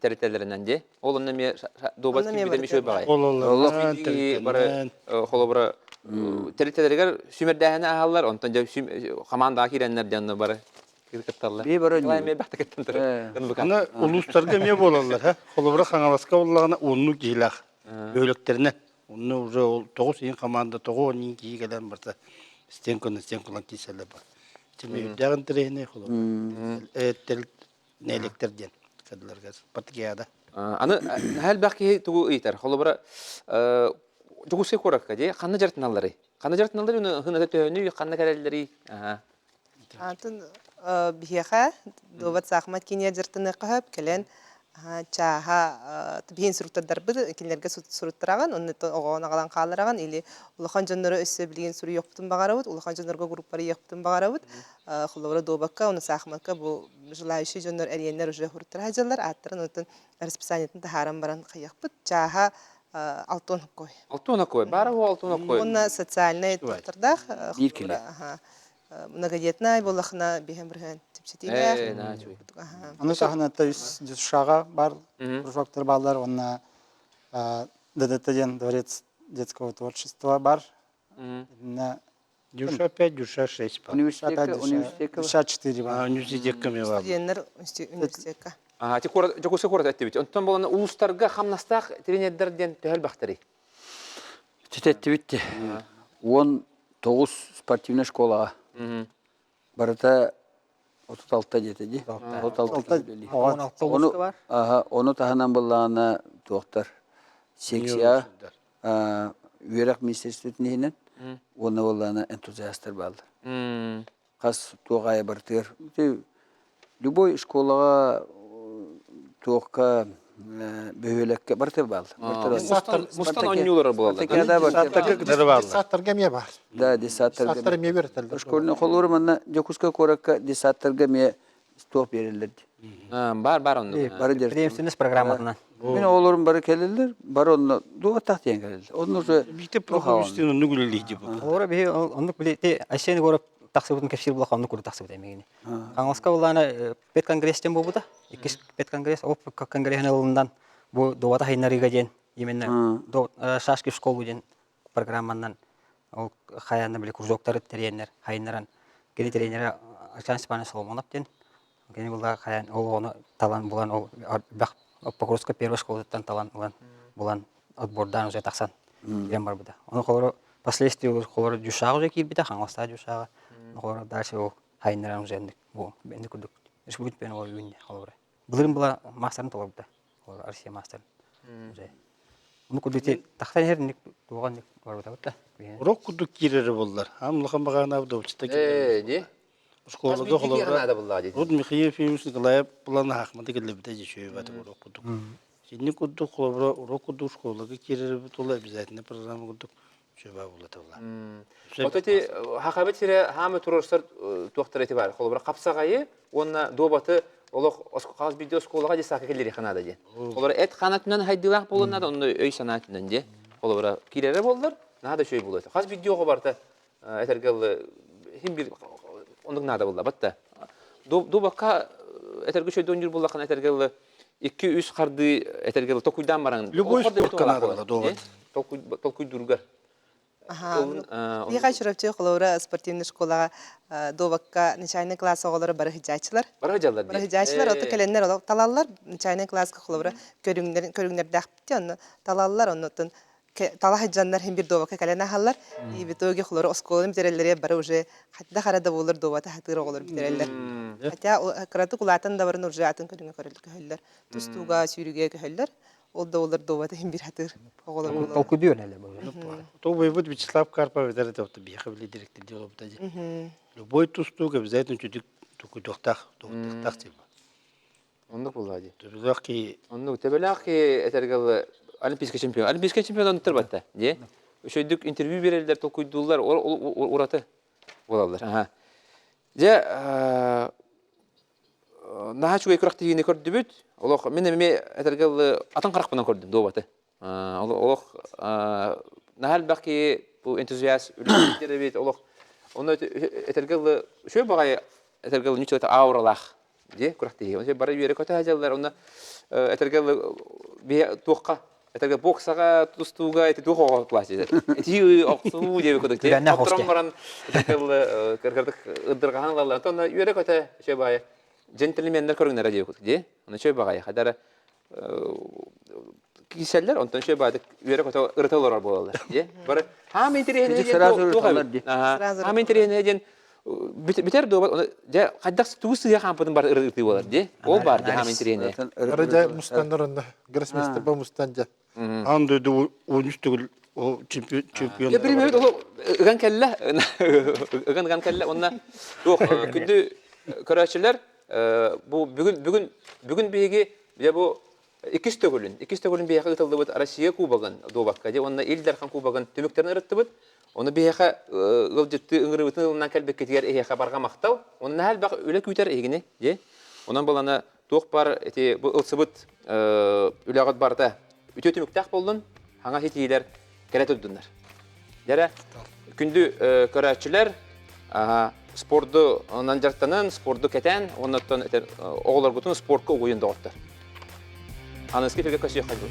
Территорияларынан ди. Ол онна ме добат кибидә мишөй багай. Бары холобра территорияларга сүмердәһенә аһаллар, онтан да команда кирәннәр җанны бары. Киркеттарлар. Би бары Кылай ме бахта кеттен төр. Аны улустарга ме болалар, ха? Холобра хаңаласка боллагына онну килах. Бөлөктерне. Онну уже 9 ин команда 9 ин кигелен барса. Стенкон киселе бар. Тиме дагын трейне холобра. Нелектерден. Кадыларга спартакиада. Аны әлбәк тугу итер. Холобра жогусы коракка ди. Канны жартыналлары. Канны жартыналлары уны хына төөнү канны кәрәлләри. Атын биһиэхэ добат сахмат кине жыртыны кахып келен чаха тбин суруттардар бу кинлерге суруттараган онны огона калан калыраган или улахан жоннору өссө билген суру yoktun багарабыт улахан жоннорго группары yoktun багарабыт хуллавра добакка оны сахматка бу желающий жоннор эреннер уже хуруттар хажалар аттырын онтон расписаниятын тахаран баран кыякпыт чаха алтон кой Бары алтон кой. онна социальный туртардах Бир келе. многодетная болохна бихем бірген типсетилер. Аны таханан та үс шага бар кружоктар балдар, онна ДДТ-ден дворец детского творчества бар. На Дюша 5, дюша 6. Университетка. Душа 4 бар. Университетка ме бар. Студенттер университетка. Ти жогусы корат әттебит. Онтон боланы улустарга хамнастак тренердерден төһәл бахтырый. Тететти битти. 19 спортивная школа. Барыта 36 жетеди. 36 бар. Оны таханан булланы доктор секция Үйрәк министрлыгыннан оны булланы энтузиасттар балды. Кас тугай бартыр. Любой школага тугка бөһөлеккә бартыр балды. Мустан оннюлар булалар. Саттарга ме бар. Да, десаттарга. Саттар ме бертелди. Школьный холор мана жокуска коракка десаттарга ме стоп берилди. Бар онны. Бары дер. Преемственность программатынан. Мен олорым бары келелер, бар онны дуа тактен келелер. Онны уже Биктеп проходистин нүгүлелейди бу. Олора бе онны билете айсен горып таксыбытын кепсир була камны куру таксыбыт эмегини. Аңласка буланы пет конгресстен болбуда. Икки пет конгресс оп конгрессен алындан бу довата хайнарига ден именно до шашки школу ден программанан ол хаянда биле кружоктары тренер хайнаран кели тренер Александр Степанович Соломонов ден. Кени була хаян ол оны талан булан ол бак Покровская первая школадан талан булан отбордан уже таксан. Ден бар буда. Оны холоро последствия холоро жушага уже кирбита хаңласта жушага. Холоро дальше ол хайнаран уже бу бенди кудук. Республика пен ол юнне холоро. Булырын була мастерын толобда. Холоро Россия мастер. Уже. Оны кудуте тахтан херник туган бар буда. Урок кудук кирери болдур. Амлыхан багана автобуста Ди. школага холобра. Хада булла. Род Михаил Фимович Николаев буланы хакматы келебите жешөй баты урок кудук. Синни кудук холобра урок кудук школага кирери тола обязательно программа кудук жөба болот була. Ототи хакабет сире хамы турурсар туактар этибар. Холобра капсагайы онна добаты олох каз видео школага десак келери ханада ди. Холобра эт ханатынан хайдылак болунада онны өй санатынан ди. Холобра кирери болдур. Нада шөй болот. Каз видеого барта этергел хим бир ондук нада болду батта. Добакка этергө шөйдөн жүр буллакан этергел 2-3 карды этергел токуйдан баран. Любой спорт канада добат. Токуй дургар. Биха шурапчы холора спортивный школага добакка начальный класс оголары бары хижачылар. Бары хижачылар ото келеннер оло талаллар начальный класска холора көрүңнөр дакпты онно талаллар оннотон тала хижаннар хим бир добакка келена халлар и битоге холора осколын битереллер бары уже хатта харада болор добата хатыр оголор битереллер. Хотя караты кулатын да барын уже атын көрүнгөр тустуга сүйрүгө көллөр. Ол да олар добата хим бир хатыр оголор болор. Толку дүйөн эле бу. То вывод Вячеслав Карпов это вот бехавли директор делал бтади. Любой тустуга обязательно чудик туку тохтах типа. Ондук булла ди. Тебелахки Ондук тебелахки этергел олимпийский чемпион. Олимпийский чемпион батта, де? Өшөйдүк интервью берелдер, толкуйдулар, ураты болалар. Ага. Же нахачугай куракты егіне көрдүбүт. Олох мен эме этергел атын каракпынан көрдүм добаты. Олох нахал баки бу энтузиаст үлөктер бит олох. Оны этергел шөй багай этергел ничек ауралах. Де куракты егіне. Бары бере көтө хажалар. Оны этергел бе тоққа этергел боксага тустуга эти тухога классы. Эти оксу деп көдөк. Отромбаран этергел кыргырдык ыдырганлар. Тонда бере көтө шөй багай джентльмендер көргөнөр деп көдөк. Де. Оны шөй багай хадара киселлер онтон шөй багай бере көтө ырталар болалар. Де. Бары хам интерене хам интерене ден битер добат же каддак туусуга кампын бар ырты болар де. Ол бар де хам интерене. Арада мустандарында гроссмейстер ба мустanja. Анда да ойнуш түгел о чемпион. Я пример ол ган келла. Ган келла онна ок күндү көрөчүлөр бу бүгүн биги я бу икис төгүлүн бияка ытылды бут Россия кубогун добакка же онна элдер хан кубогун төмөктерин ырытты бут. Оны бияка ылжытты ыңырыбытынан келбек кетер эяка барга мактау. Оны хал бак өлө күтер эгине же. Онан балана тоқ бар эти бу ылсыбыт үлөгөт барда үтө төмөктак болдун. Хаңа хетилер келет өддүнөр. Жара күндү көрөчүлөр спортду онан жартанын спортду кетен, оннан оголор бутун спортко оюнда оттар. Анысы кефеге көсөй кайбы.